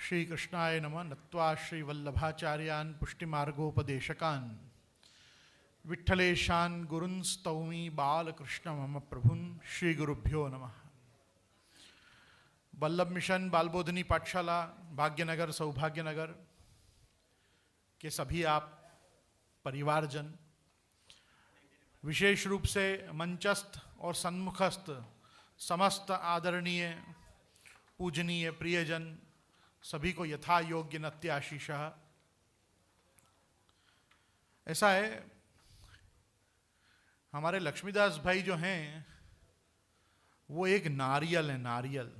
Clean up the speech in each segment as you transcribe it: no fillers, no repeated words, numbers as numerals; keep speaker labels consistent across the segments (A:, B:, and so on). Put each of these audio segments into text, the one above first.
A: श्री कृष्णाय नमः। नत्वा श्री वल्लभाचार्यान् पुष्टिमार्गोपदेशकान् विठ्ठलेशान् गुरुन् स्तौमि बालकृष्ण मम प्रभुन्। श्री गुरुभ्यो नमः। वल्लभ मिशन बाल बोधनी पाठशाला भाग्यनगर सौभाग्यनगर के सभी आप परिवारजन, विशेष रूप से मंचस्थ और सन्मुखस्थ समस्त आदरणीय पूजनीय प्रियजन सभी को यथा योग्य नत्याशीषः। ऐसा है, हमारे लक्ष्मीदास भाई जो हैं वो एक नारियल है। नारियल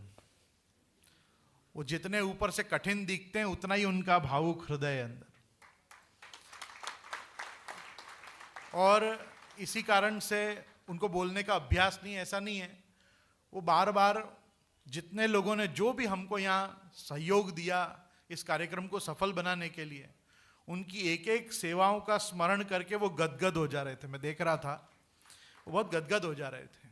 A: वो जितने ऊपर से कठिन दिखते हैं उतना ही उनका भावुक हृदय है अंदर, और इसी कारण से उनको बोलने का अभ्यास नहीं है। ऐसा नहीं है, वो बार बार जितने लोगों ने जो भी हमको यहाँ सहयोग दिया इस कार्यक्रम को सफल बनाने के लिए, उनकी एक एक सेवाओं का स्मरण करके वो गदगद हो जा रहे थे। मैं देख रहा था, वो बहुत गदगद हो जा रहे थे।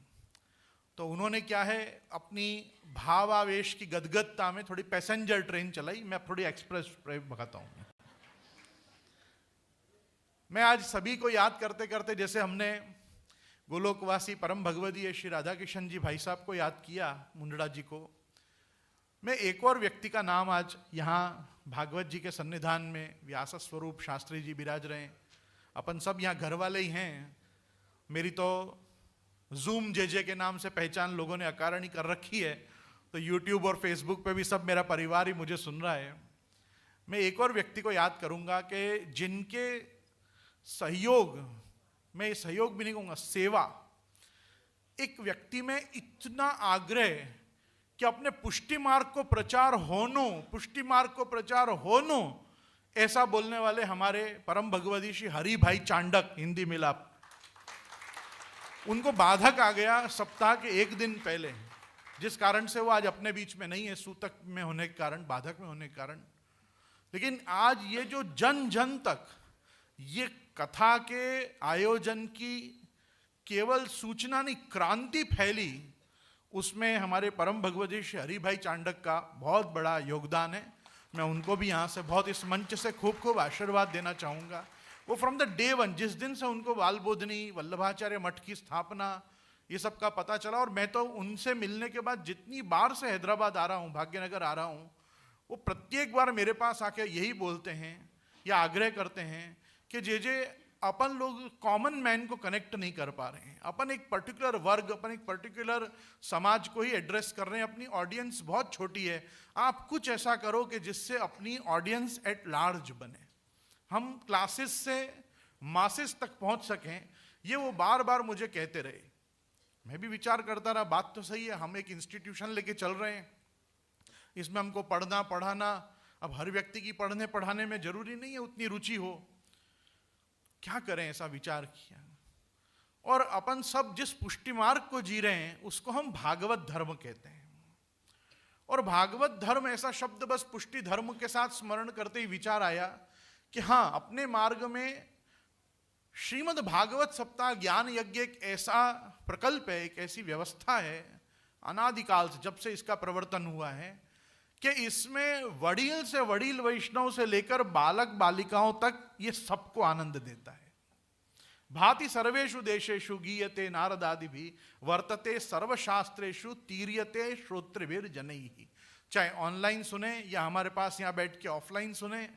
A: तो उन्होंने क्या है, अपनी भावावेश की गदगदता में थोड़ी पैसेंजर ट्रेन चलाई। मैं थोड़ी एक्सप्रेस ट्रेन भगाता हूँ। मैं आज सभी को याद करते करते, जैसे हमने गोलोकवासी परम भगवदीय श्री राधा किशन जी भाई साहब को याद किया, मुंडड़ा जी को, मैं एक और व्यक्ति का नाम आज यहाँ भागवत जी के सन्निधान में व्यास स्वरूप शास्त्री जी विराज रहे हैं। अपन सब यहाँ घर वाले ही हैं। मेरी तो जूम जेजे के नाम से पहचान लोगों ने अकारणी कर रखी है, तो यूट्यूब और फेसबुक पे भी सब मेरा परिवार ही मुझे सुन रहा है। मैं एक और व्यक्ति को याद करूँगा कि जिनके सहयोग, मैं सहयोग भी नहीं कहूँगा, सेवा, एक व्यक्ति में इतना आग्रह कि अपने पुष्टि मार्ग को प्रचार होनो, पुष्टि मार्ग को प्रचार होनो, ऐसा बोलने वाले हमारे परम भगवती श्री हरि भाई चांडक, हिंदी मिलाप, उनको बाधक आ गया सप्ताह के एक दिन पहले, जिस कारण से वो आज अपने बीच में नहीं है, सूतक में होने के कारण, बाधक में होने के कारण। लेकिन आज ये जो जन जन तक ये कथा के आयोजन की केवल सूचना नहीं, क्रांति फैली, उसमें हमारे परम भगवती श्री हरि भाई चांडक का बहुत बड़ा योगदान है। मैं उनको भी यहाँ से बहुत, इस मंच से खूब खूब आशीर्वाद देना चाहूँगा। वो फ्रॉम द डे वन, जिस दिन से उनको बाल बोधनी वल्लभाचार्य मठ की स्थापना, ये सब का पता चला, और मैं तो उनसे मिलने के बाद जितनी बार से हैदराबाद आ रहा हूँ, भाग्यनगर आ रहा हूँ, वो प्रत्येक बार मेरे पास आके यही बोलते हैं या आग्रह करते हैं कि जे अपन लोग कॉमन मैन को कनेक्ट नहीं कर पा रहे हैं, अपन एक पर्टिकुलर वर्ग, अपन एक पर्टिकुलर समाज को ही एड्रेस कर रहे हैं, अपनी ऑडियंस बहुत छोटी है, आप कुछ ऐसा करो कि जिससे अपनी ऑडियंस एट लार्ज बने, हम क्लासेस से मासेस तक पहुंच सकें। ये वो बार बार मुझे कहते रहे। मैं भी विचार करता रहा, बात तो सही है, हम एक इंस्टीट्यूशन लेके चल रहे हैं, इसमें हमको पढ़ना पढ़ाना, अब हर व्यक्ति की पढ़ने पढ़ाने में जरूरी नहीं है उतनी रुचि हो, क्या करें, ऐसा विचार किया। और अपन सब जिस पुष्टि मार्ग को जी रहे हैं उसको हम भागवत धर्म कहते हैं। और भागवत धर्म ऐसा शब्द बस पुष्टि धर्म के साथ स्मरण करते ही विचार आया कि हाँ, अपने मार्ग में श्रीमद् भागवत सप्ताह ज्ञान यज्ञ एक ऐसा प्रकल्प है, एक ऐसी व्यवस्था है अनादिकाल से, जब से इसका प्रवर्तन हुआ है, कि इसमें वडील से वडील वैष्णव से लेकर बालक बालिकाओं तक ये सबको आनंद देता है। भाति सर्वेषु देशेषु गीयते नारदादि भी वर्तते सर्वशास्त्रेषु तीर्यते श्रोतृभिर जनैः। चाहे ऑनलाइन सुने या हमारे पास यहाँ बैठ के ऑफलाइन सुने,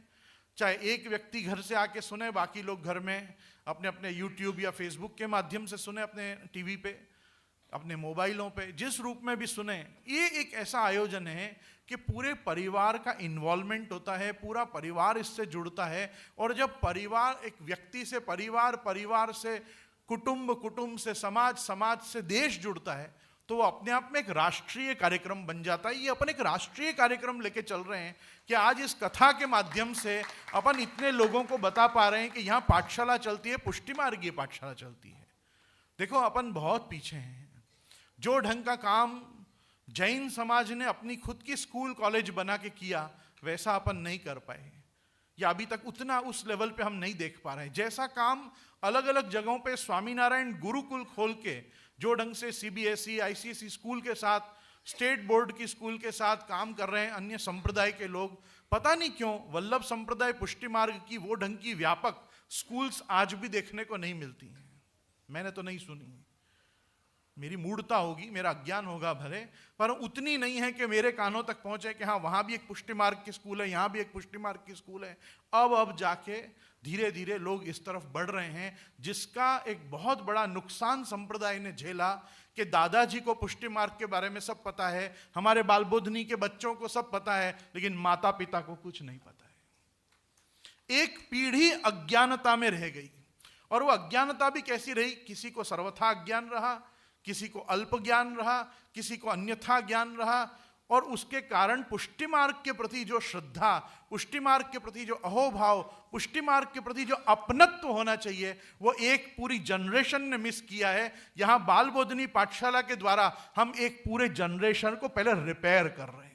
A: चाहे एक व्यक्ति घर से आके सुने, बाकी लोग घर में अपने अपने यूट्यूब या फेसबुक के माध्यम से सुने, अपने टीवी पे, अपने मोबाइलों पे, जिस रूप में भी सुने, ये एक ऐसा आयोजन है कि पूरे परिवार का इन्वॉल्वमेंट होता है, पूरा परिवार इससे जुड़ता है। और जब परिवार, एक व्यक्ति से परिवार, परिवार से कुटुंब, कुटुंब से समाज, समाज से देश जुड़ता है, तो वो अपने आप में एक राष्ट्रीय कार्यक्रम बन जाता है। ये अपन एक राष्ट्रीय कार्यक्रम लेके चल रहे हैं कि आज इस कथा के माध्यम से अपन इतने लोगों को बता पा रहे हैं कि यहाँ पाठशाला चलती है, पुष्टि मार्गीय पाठशाला चलती है। देखो, अपन बहुत पीछे हैं। जो ढंग का काम जैन समाज ने अपनी खुद की स्कूल कॉलेज बना के किया, वैसा अपन नहीं कर पाए, या अभी तक उतना उस लेवल पे हम नहीं देख पा रहे हैं। जैसा काम अलग अलग जगहों पे स्वामीनारायण गुरुकुल खोल के, जो ढंग से सीबीएसई आईसीएसई स्कूल के साथ स्टेट बोर्ड की स्कूल के साथ काम कर रहे हैं अन्य संप्रदाय के लोग। पता नहीं क्यों वल्लभ संप्रदाय पुष्टि मार्ग की वो ढंग की व्यापक स्कूल्स आज भी देखने को नहीं मिलती हैं। मैंने तो नहीं सुनी, मेरी मूढ़ता होगी, मेरा अज्ञान होगा भले, पर उतनी नहीं है कि मेरे कानों तक पहुंचे कि हाँ वहां भी एक पुष्टि मार्ग की स्कूल है, यहां भी एक पुष्टि मार्ग की स्कूल है। अब जाके धीरे धीरे लोग इस तरफ बढ़ रहे हैं, जिसका एक बहुत बड़ा नुकसान संप्रदाय ने झेला कि दादाजी को पुष्टि मार्ग के बारे में सब पता है, हमारे बाल बोधनी के बच्चों को सब पता है, लेकिन माता पिता को कुछ नहीं पता है। एक पीढ़ी अज्ञानता में रह गई, और वो अज्ञानता भी कैसी रही, किसी को सर्वथा ज्ञान रहा, किसी को अल्प ज्ञान रहा, किसी को अन्यथा ज्ञान रहा, और उसके कारण पुष्टि मार्ग के प्रति जो श्रद्धा, पुष्टि मार्ग के प्रति जो अहोभाव, पुष्टि मार्ग के प्रति जो अपनत्व होना चाहिए, वो एक पूरी जनरेशन ने मिस किया है। यहां बाल बोधनी पाठशाला के द्वारा हम एक पूरे जनरेशन को पहले रिपेयर कर रहे हैं।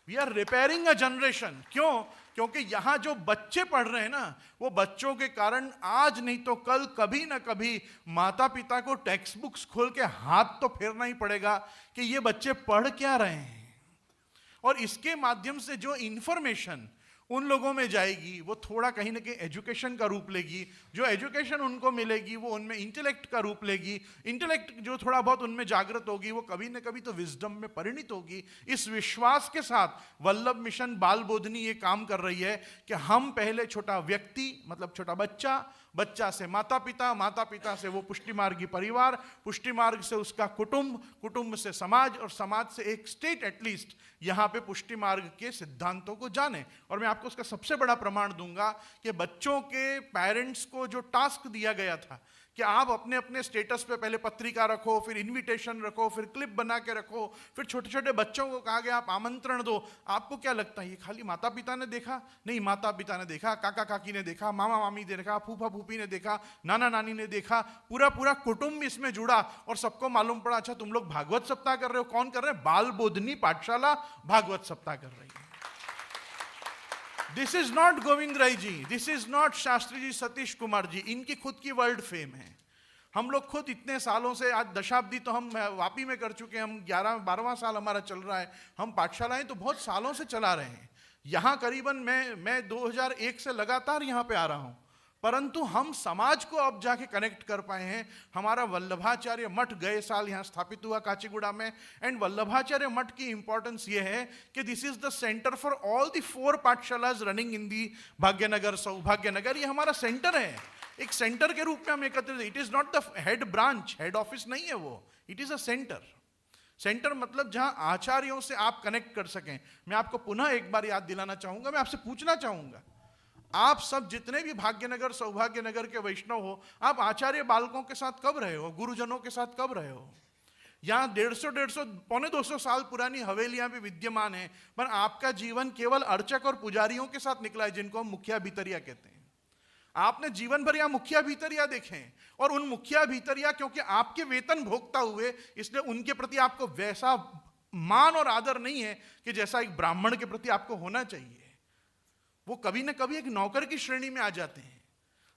A: We are repairing a generation. क्यों? क्योंकि यहां जो बच्चे पढ़ रहे हैं ना, वो बच्चों के कारण आज नहीं तो कल कभी ना कभी माता पिता को टेक्स्ट बुक्स खोल के हाथ तो फेरना ही पड़ेगा कि ये बच्चे पढ़ क्या रहे हैं। और इसके माध्यम से जो इंफॉर्मेशन उन लोगों में जाएगी वो थोड़ा कहीं ना कहीं एजुकेशन का रूप लेगी। जो एजुकेशन उनको मिलेगी वो उनमें इंटेलेक्ट का रूप लेगी। इंटेलेक्ट जो थोड़ा बहुत उनमें जागृत होगी वो कभी ना कभी तो विजडम में परिणित होगी। इस विश्वास के साथ वल्लभ मिशन बाल बोधनी ये काम कर रही है कि हम पहले छोटा व्यक्ति मतलब छोटा बच्चा, बच्चा से माता पिता, माता पिता से वो पुष्टि मार्गी परिवार, पुष्टि मार्ग से उसका कुटुंब, कुटुंब से समाज, और समाज से एक स्टेट एटलीस्ट यहाँ पे पुष्टि मार्ग के सिद्धांतों को जाने। और मैं आपको उसका सबसे बड़ा प्रमाण दूंगा कि बच्चों के पेरेंट्स को जो टास्क दिया गया था कि आप अपने अपने स्टेटस पे पहले पत्रिका रखो, फिर इनविटेशन रखो, फिर क्लिप बना के रखो, फिर छोटे छोटे बच्चों को कहा गया आप आमंत्रण दो। आपको क्या लगता है ये खाली माता पिता ने देखा? नहीं, माता पिता ने देखा, काका काकी ने देखा, मामा मामी ने देखा, फूफा फूफी ने देखा, नाना नानी ने देखा, पूरा पूरा कुटुंब इसमें जुड़ा, और सबको मालूम पड़ा अच्छा तुम लोग भागवत सप्ताह कर रहे हो। कौन कर रहे हैं? बाल बोधनी पाठशाला भागवत सप्ताह कर रही है। This is not Govind Rai ji, this is not Shastri ji, Satish Kumar ji, इनकी खुद की वर्ल्ड फेम है। हम लोग खुद इतने सालों से, आज दशाब्दी तो हम वापी में कर चुके हैं, हम 11-12वां साल हमारा चल रहा है। हम पाठशालाएं तो बहुत सालों से चला रहे हैं। यहाँ करीबन मैं 2001 से लगातार यहाँ पे आ रहा हूँ, परंतु हम समाज को अब जाके कनेक्ट कर पाए हैं। हमारा वल्लभाचार्य मठ गए साल यहाँ स्थापित हुआ काचीगुड़ा में, एंड वल्लभाचार्य मठ की इंपॉर्टेंस ये है कि this is the centre for all the 4 pathshalas running in the Bhagyanagar, Saubhagyanagar. ये हमारा सेंटर है, एक सेंटर के रूप में हम एकत्रित। It is not the head branch, head office नहीं है वो, it is a centre. Centre मतलब जहां आचार्यों से आप कनेक्ट कर सकें। मैं आपको पुनः एक बार याद दिलाना चाहूंगा, मैं आपसे पूछना चाहूंगा, आप सब जितने भी भाग्यनगर सौभाग्यनगर के वैष्णव हो, आप आचार्य बालकों के साथ कब रहे हो? गुरुजनों के साथ कब रहे हो? यहाँ 150 पौने 200 साल पुरानी हवेलियां भी विद्यमान है, पर आपका जीवन केवल अर्चक और पुजारियों के साथ निकला है, जिनको हम मुखिया भीतरिया कहते हैं। आपने जीवन भर यहाँ मुखिया भीतरिया देखे, और उन मुखिया भीतरिया क्योंकि आपके वेतन भोगता हुए, इसलिए उनके प्रति आपको वैसा मान और आदर नहीं है कि जैसा एक ब्राह्मण के प्रति आपको होना चाहिए। वो कभी ना कभी एक नौकर की श्रेणी में आ जाते हैं।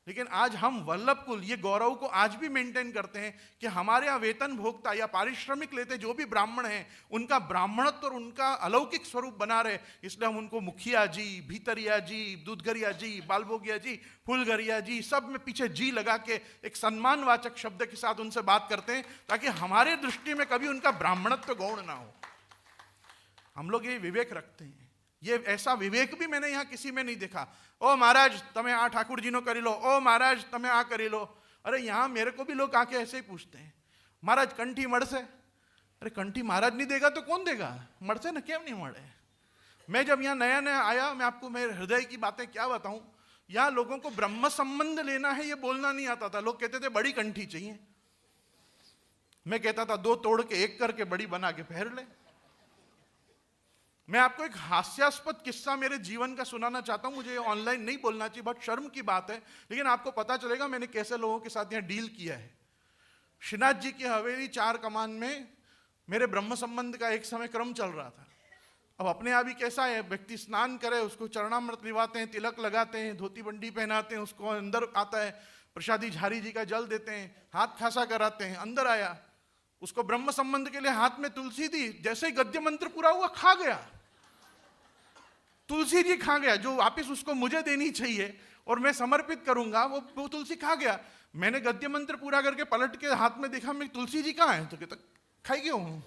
A: लेकिन आज हम वल्लभ कुल ये गौरव को आज भी मेंटेन करते हैं कि हमारे यहाँ वेतन भोक्ता या पारिश्रमिक लेते जो भी ब्राह्मण हैं, उनका ब्राह्मणत्व और उनका अलौकिक स्वरूप बना रहे, इसलिए हम उनको मुखिया जी, भीतरिया जी, दूधगरिया जी, बालभोगिया जी, फूलगरिया जी, सब में पीछे जी लगा के एक सम्मानवाचक शब्द के साथ उनसे बात करते हैं, ताकि हमारे दृष्टि में कभी उनका ब्राह्मणत्व गौण ना हो। हम लोग ये विवेक रखते हैं। ये ऐसा विवेक भी मैंने यहाँ किसी में नहीं देखा। ओ महाराज तमें आ ठाकुर जी नो करी लो, ओ महाराज तमें आ करी लो। अरे यहाँ मेरे को भी लोग आके ऐसे ही पूछते हैं, महाराज कंठी मड़ से। अरे कंठी महाराज नहीं देगा तो कौन देगा? मड़ से ना, क्यों नहीं मड़े? मैं जब यहाँ नया नया आया, मैं आपको मेरे हृदय की बातें क्या बताऊं, यहाँ लोगों को ब्रह्म संबंध लेना है ये बोलना नहीं आता था। लोग कहते थे बड़ी कंठी चाहिए, मैं कहता था 2 तोड़ के 1 करके बड़ी बना के पहन ले। मैं आपको एक हास्यास्पद किस्सा मेरे जीवन का सुनाना चाहता हूं। मुझे ऑनलाइन नहीं बोलना चाहिए, बहुत शर्म की बात है, लेकिन आपको पता चलेगा मैंने कैसे लोगों के साथ यहाँ डील किया है। श्रीनाथ जी की हवेली 4 कमान में मेरे ब्रह्म संबंध का एक समय क्रम चल रहा था। अब अपने आप ही कैसा है, व्यक्ति स्नान करे, उसको चरणामृत लिवाते हैं, तिलक लगाते हैं, धोती बंडी पहनाते हैं, उसको अंदर आता है, प्रसादी झारी जी का जल देते हैं, हाथ खासा कराते हैं, अंदर आया, उसको ब्रह्म संबंध के लिए हाथ में तुलसी दी, जैसे ही गद्य मंत्र पूरा हुआ खा गया, तुलसी जी खा गया। जो वापिस उसको मुझे देनी चाहिए और मैं समर्पित करूंगा, वो तुलसी खा गया। मैंने गद्य मंत्र पूरा करके पलट के हाथ में देखा, मैं तुलसी जी कहाँ है? तो कहता खाई गया हूं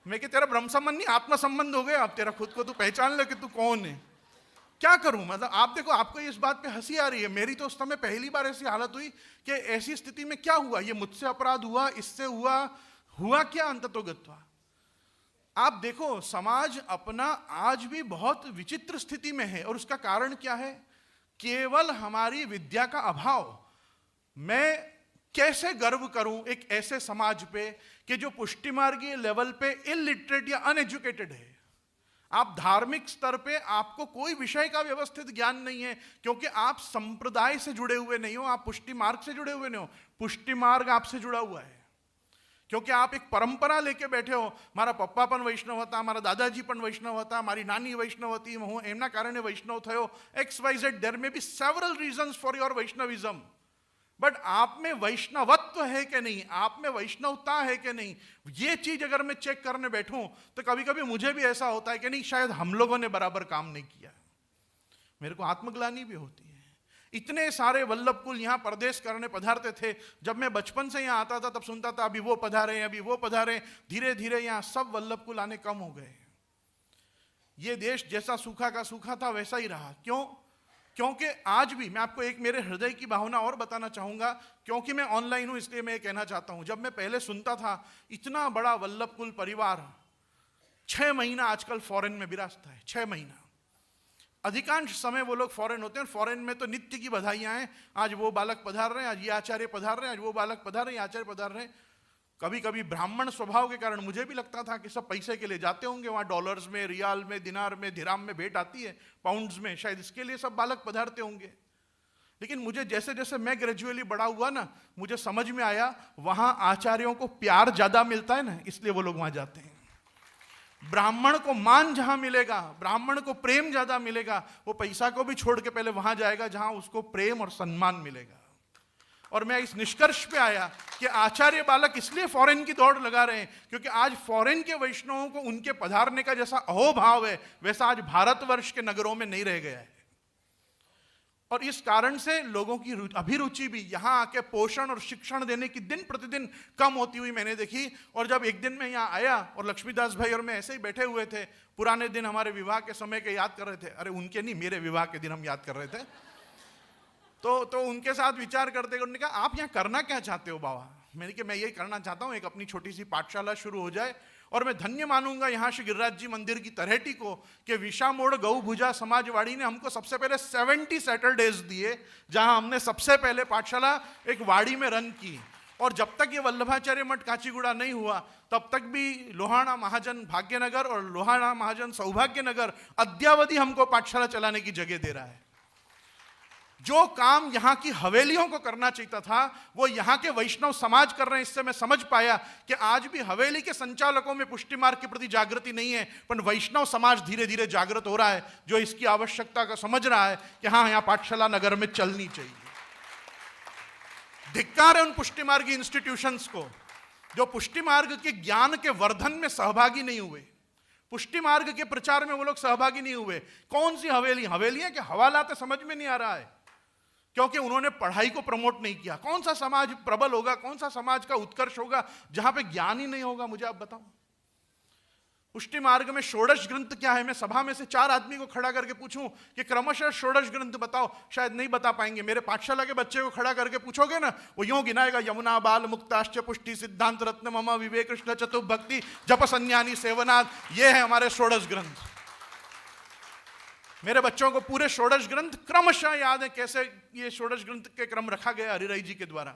A: मैं। कि तेरा ब्रह्म संबंध नहीं आत्मा संबंध हो गया, अब तेरा खुद को तू पहचान ले कि तू कौन है। क्या करूं? मतलब आप देखो, आपको इस बात पे हंसी आ रही है, मेरी तो उस समय पहली बार ऐसी हालत हुई कि ऐसी स्थिति में क्या हुआ, ये मुझसे अपराध हुआ, इससे हुआ क्या अंततोगत्वा। आप देखो, समाज अपना आज भी बहुत विचित्र स्थिति में है, और उसका कारण क्या है? केवल हमारी विद्या का अभाव। मैं कैसे गर्व करूं एक ऐसे समाज पे कि जो पुष्टि मार्गीय लेवल पे इलिटरेट या अनएजुकेटेड है। आप धार्मिक स्तर पे आपको कोई विषय का व्यवस्थित ज्ञान नहीं है, क्योंकि आप संप्रदाय से जुड़े हुए नहीं हो, आप पुष्टि मार्ग से जुड़े हुए नहीं हो। पुष्टि मार्ग आपसे जुड़ा हुआ है, क्योंकि आप एक परंपरा लेके बैठे हो। हमारा पप्पा पण वैष्णव था, हमारा दादाजी पण वैष्णव था, हमारी नानी वैष्णव थी, હું એમના કારણે વૈષ્ણવ થયો, XYZ। There may be several reasons for your Vaishnavism, but आप में वैष्णवत्व है कि नहीं, आप में वैष्णवता है कि नहीं, ये चीज अगर मैं चेक करने बैठूं तो कभी कभी मुझे भी ऐसा होता है कि नहीं, शायद हम लोगों ने बराबर काम नहीं किया। मेरे को आत्मग्लानि भी होती है। इतने सारे वल्लभ कुल यहाँ प्रदेश करने पधारते थे। जब मैं बचपन से यहाँ आता था तब सुनता था अभी वो पधारे, अभी वो पधारे। धीरे धीरे यहाँ सब वल्लभ कुल आने कम हो गए। ये देश जैसा सूखा का सूखा था वैसा ही रहा। क्यों? क्योंकि आज भी मैं आपको एक मेरे हृदय की भावना और बताना चाहूंगा, क्योंकि मैं ऑनलाइन हूं इसलिए मैं ये कहना चाहता हूं। जब मैं पहले सुनता था इतना बड़ा वल्लभ कुल परिवार 6 महीना आजकल फॉरेन में विराजता है, 6 महीना। अधिकांश समय वो लोग फॉरेन होते हैं। फॉरेन में तो नित्य की बधाइयां हैं, आज वो बालक पधार रहे हैं, आज ये आचार्य पधार रहे हैं, आज वो बालक पधार रहे हैं, आचार्य पधार रहे हैं। कभी कभी ब्राह्मण स्वभाव के कारण मुझे भी लगता था कि सब पैसे के लिए जाते होंगे वहाँ, डॉलर्स में, रियाल में, दिनार में, दिराम में भेंट आती है, पाउंड्स में, शायद इसके लिए सब बालक पधारते होंगे। लेकिन मुझे जैसे जैसे मैं ग्रेजुअली बड़ा हुआ ना, मुझे समझ में आया वहाँ आचार्यों को प्यार ज़्यादा मिलता है ना, इसलिए वो लोग वहाँ जाते हैं। ब्राह्मण को मान जहाँ मिलेगा, ब्राह्मण को प्रेम ज़्यादा मिलेगा, वो पैसा को भी छोड़ के पहले वहाँ जाएगा जहाँ उसको प्रेम और सम्मान मिलेगा। और मैं इस निष्कर्ष पे आया कि आचार्य बालक इसलिए फॉरेन की दौड़ लगा रहे हैं क्योंकि आज फॉरेन के वैष्णवों को उनके पधारने का जैसा अहोभाव है वैसा आज भारतवर्ष के नगरों में नहीं रह गया है। और इस कारण से लोगों की अभिरुचि भी यहाँ आके पोषण और शिक्षण देने की दिन प्रतिदिन कम होती हुई मैंने देखी। और जब एक दिन मैं यहाँ आया और लक्ष्मीदास भाई और मैं ऐसे ही बैठे हुए थे, पुराने दिन हमारे विवाह के समय के याद कर रहे थे, अरे उनके नहीं, मेरे विवाह के दिन हम याद कर रहे थे। तो उनके साथ विचार करते उन्होंने कहा आप यहाँ करना क्या चाहते हो बाबा? मैंने कहा मैं ये करना चाहता हूँ, एक अपनी छोटी सी पाठशाला शुरू हो जाए। और मैं धन्य मानूंगा यहाँ श्री गिरिराज जी मंदिर की तरहेटी को कि विशामोड़ गौ भुजा समाजवाड़ी ने हमको सबसे पहले 70 सैटरडेज दिए जहाँ हमने सबसे पहले पाठशाला एक वाड़ी में रन की। और जब तक ये वल्लभाचार्य मठ काचीगुड़ा नहीं हुआ तब तक भी लोहाना महाजन भाग्यनगर और लोहाना महाजन सौभाग्यनगर अद्यावधि हमको पाठशाला चलाने की जगह दे रहा है। जो काम यहाँ की हवेलियों को करना चाहिए था वो यहाँ के वैष्णव समाज कर रहे हैं। इससे मैं समझ पाया कि आज भी हवेली के संचालकों में पुष्टि मार्ग के प्रति जागृति नहीं है, पर वैष्णव समाज धीरे धीरे जागृत हो रहा है, जो इसकी आवश्यकता का समझ रहा है कि हाँ यहाँ पाठशाला नगर में चलनी चाहिए। धिक्कार है उन पुष्टि मार्गी इंस्टीट्यूशंस को जो पुष्टि मार्ग के ज्ञान के वर्धन में सहभागी नहीं हुए, पुष्टि मार्ग के प्रचार में वो लोग सहभागी नहीं हुए। कौन सी हवेलियां के हवालात समझ में नहीं आ रहा है क्योंकि उन्होंने पढ़ाई को प्रमोट नहीं किया। कौन सा समाज प्रबल होगा, कौन सा समाज का उत्कर्ष होगा जहां पे ज्ञान ही नहीं होगा? मुझे आप बताओ। पुष्टि मार्ग में षोडश ग्रंथ क्या है? मैं सभा में से 4 आदमी को खड़ा करके पूछूं कि क्रमशः षोडश ग्रंथ बताओ, शायद नहीं बता पाएंगे। मेरे पाठशाला के बच्चे को खड़ा करके पूछोगे ना, वो यूं गिनाएगा, यमुना बाल मुक्ताश्च पुष्टि सिद्धांत रत्न मम विवेक कृष्ण चतुर्भक्ति जप संज्ञानी सेवनाथ, ये है हमारे षोडश ग्रंथ। मेरे बच्चों को पूरे षोडश ग्रंथ क्रमशः याद है कैसे ये षोडश ग्रंथ के क्रम रखा गया हरिराय जी के द्वारा।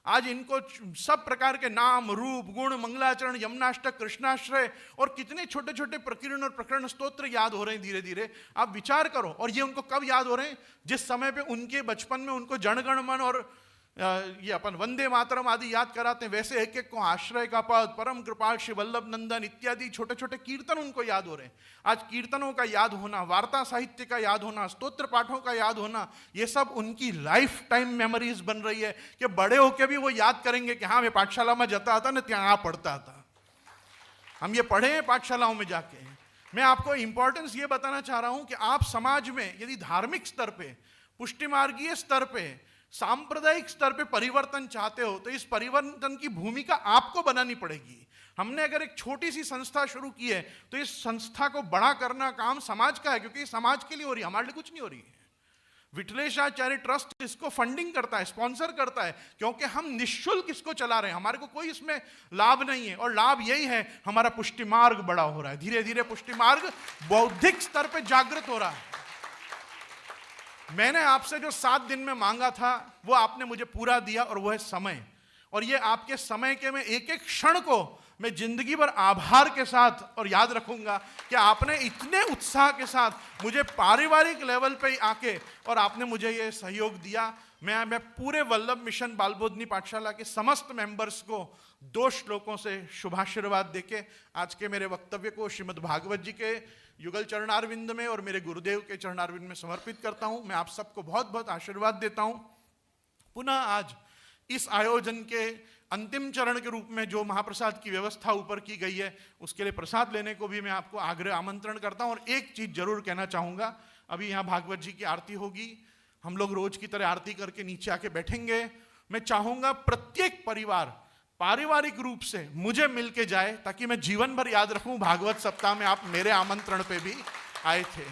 A: आज इनको सब प्रकार के नाम, रूप, गुण, मंगलाचरण, यमुनाष्टक, कृष्णाश्रय और कितने छोटे छोटे प्रकीर्ण और प्रकरण स्तोत्र याद हो रहे हैं धीरे धीरे। आप विचार करो। और ये उनको कब याद हो रहे हैं? जिस समय पे उनके बचपन में उनको जनगण मन और ये अपन वंदे मातरम आदि याद कराते हैं, वैसे एक एक को आश्रय का पद, परम कृपाल श्री वल्लभ नंदन इत्यादि छोटे छोटे कीर्तन उनको याद हो रहे हैं। आज कीर्तनों का याद होना, वार्ता साहित्य का याद होना, स्तोत्र पाठों का याद होना, ये सब उनकी लाइफ टाइम मेमोरीज बन रही है कि बड़े होके भी वो याद करेंगे कि हाँ मैं पाठशाला में जाता था ना, ત્યાં पढ़ता था, हम ये पढ़े हैं पाठशालाओं में जाके। मैं आपको इंपॉर्टेंस ये बताना चाह रहा हूं कि आप समाज में यदि धार्मिक स्तर पे, पुष्टिमार्गीय स्तर पे, सांप्रदायिक स्तर पे परिवर्तन चाहते हो तो इस परिवर्तन की भूमिका आपको बनानी पड़ेगी। हमने अगर एक छोटी सी संस्था शुरू की है तो इस संस्था को बड़ा करना काम समाज का है, क्योंकि समाज के लिए हो रही है, हमारे लिए कुछ नहीं हो रही है। विठलेशाचार्य ट्रस्ट इसको फंडिंग करता है, स्पॉन्सर करता है, क्योंकि हम निःशुल्क इसको चला रहे हैं, हमारे को कोई इसमें लाभ नहीं है। और लाभ यही है, हमारा पुष्टि मार्ग बड़ा हो रहा है, धीरे धीरे पुष्टि मार्ग बौद्धिक स्तर पे जागृत हो रहा है। मैंने आपसे जो 7 दिन में मांगा था वो आपने मुझे पूरा दिया, और वो है समय। और ये आपके समय के मैं एक एक क्षण को मैं जिंदगी भर आभार के साथ और याद रखूंगा कि आपने इतने उत्साह के साथ मुझे पारिवारिक लेवल पे आके और आपने मुझे ये सहयोग दिया। मैं पूरे वल्लभ मिशन बालबोधनी पाठशाला के समस्त मेंबर्स को 2 श्लोकों से शुभाशीर्वाद देके आज के मेरे वक्तव्य को श्रीमद् भागवत जी के युगल चरणारविंद में और मेरे गुरुदेव के चरणारविंद में समर्पित करता हूं। मैं आप सबको बहुत बहुत आशीर्वाद देता हूं। पुनः आज इस आयोजन के अंतिम चरण के रूप में जो महाप्रसाद की व्यवस्था ऊपर की गई है उसके लिए प्रसाद लेने को भी मैं आपको आग्रह आमंत्रण करता हूं। और एक चीज जरूर कहना चाहूंगा, अभी यहाँ भागवत जी की आरती होगी, हम लोग रोज की तरह आरती करके नीचे आके बैठेंगे। मैं चाहूंगा प्रत्येक परिवार पारिवारिक रूप से मुझे मिल के जाए, ताकि मैं जीवन भर याद रखूं भागवत सप्ताह में आप मेरे आमंत्रण पे भी आए थे।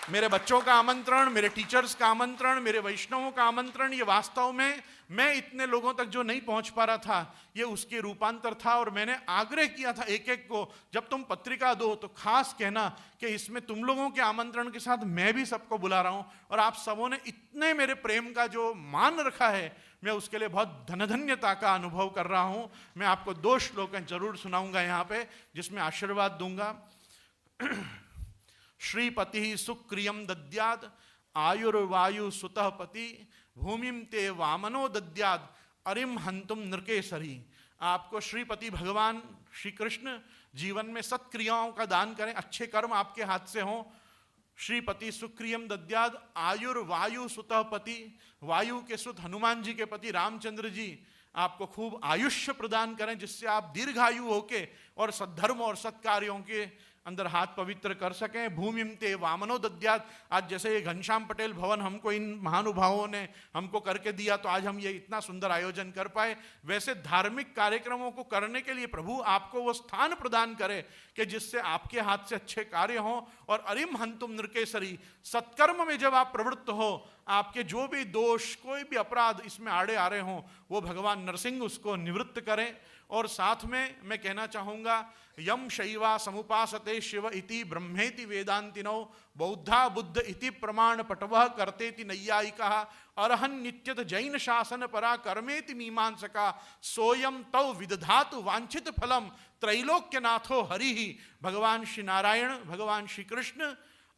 A: मेरे बच्चों का आमंत्रण, मेरे टीचर्स का आमंत्रण, मेरे वैष्णवों का आमंत्रण, ये वास्तव में मैं इतने लोगों तक जो नहीं पहुंच पा रहा था ये उसके रूपांतर था। और मैंने आग्रह किया था एक एक को, जब तुम पत्रिका दो तो खास कहना कि इसमें तुम लोगों के आमंत्रण के साथ मैं भी सबको बुला रहा हूं। और आप सबों ने इतने मेरे प्रेम का जो मान रखा है, मैं उसके लिए बहुत धन्यता का अनुभव कर रहा हूं। मैं आपको 2 श्लोक जरूर सुनाऊंगा यहाँ पे, जिसमें आशीर्वाद दूंगा। श्रीपति सुक्रियम दद्याद आयुर्वायु सुतः पति भूमिम ते वामनो दद्याद अरिम हंतुम नृकेसरी। आपको श्रीपति भगवान श्री कृष्ण जीवन में सत्क्रियाओं का दान करें, अच्छे कर्म आपके हाथ से हों। श्रीपति सुक्रियम दद्याद आयुर्वायु सुतः पति, वायु के सुत हनुमान जी के पति रामचंद्र जी आपको खूब आयुष्य प्रदान करें, जिससे आप दीर्घायु होके और सद्धर्म और सत्कार्यों के अंदर हाथ पवित्र कर सकें। भूमिम ते वामनो दद्यात, आज जैसे ये घनश्याम पटेल भवन हमको इन महानुभावों ने हमको करके दिया तो आज हम ये इतना सुंदर आयोजन कर पाए, वैसे धार्मिक कार्यक्रमों को करने के लिए प्रभु आपको वो स्थान प्रदान करे कि जिससे आपके हाथ से अच्छे कार्य हों। और अरिम हंतुम नृकेसरी, सत्कर्म में जब आप प्रवृत्त हो, आपके जो भी दोष, कोई भी अपराध इसमें आड़े आ रहे हों, वो भगवान नरसिंह उसको निवृत्त करें। और साथ में मैं कहना चाहूँगा, यम शैवा समुपासते शिव इति ब्रह्मेति वेदांतिनो बौद्धा बुद्ध इति प्रमाण पटवः करतेति नैयायिका अरहन नित्यत जैन शासन परा कर्मेति मीमांसका सोयम तव विदधातु वांछित फलम त्रैलोक्यनाथो हरि ही। भगवान श्री नारायण, भगवान श्री कृष्ण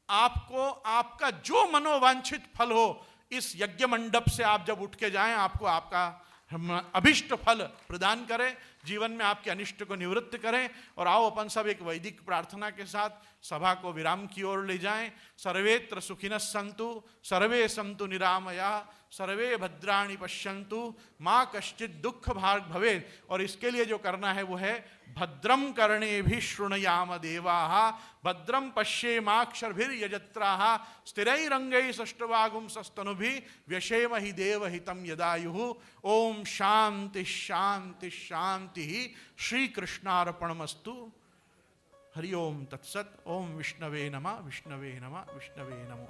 A: आपको आपका जो मनोवांछित फल हो, इस यज्ञ मंडप से आप जब उठ के जाएं, आपको आपका अभिष्ट फल प्रदान करें, जीवन में आपके अनिष्ट को निवृत्त करें। और आओ अपन सब एक वैदिक प्रार्थना के साथ सभा को विराम की ओर ले जाएं। सर्वेत्र सुखिनः सन्तु सर्वे सन्तु निरामया सर्वे भद्राणि पश्यन्तु माँ कश्चित् दुख भाग भवेत्। और इसके लिए जो करना है वो है भद्रम कर्णेभिः शृणुयाम देवाः भद्रम पश्येमाक्षरभिर्यजत्राः स्थिरैरङ्गैः सष्टवागुंसस्तनुभिः व्यशेमहि देवहितं यदायुः। ओम शांति शांति शांति। श्री कृष्णार्पणमस्तु। हरि ओम तत्सत। ओम विष्णवे नमः, विष्णवे नमः, विष्णवे नमो।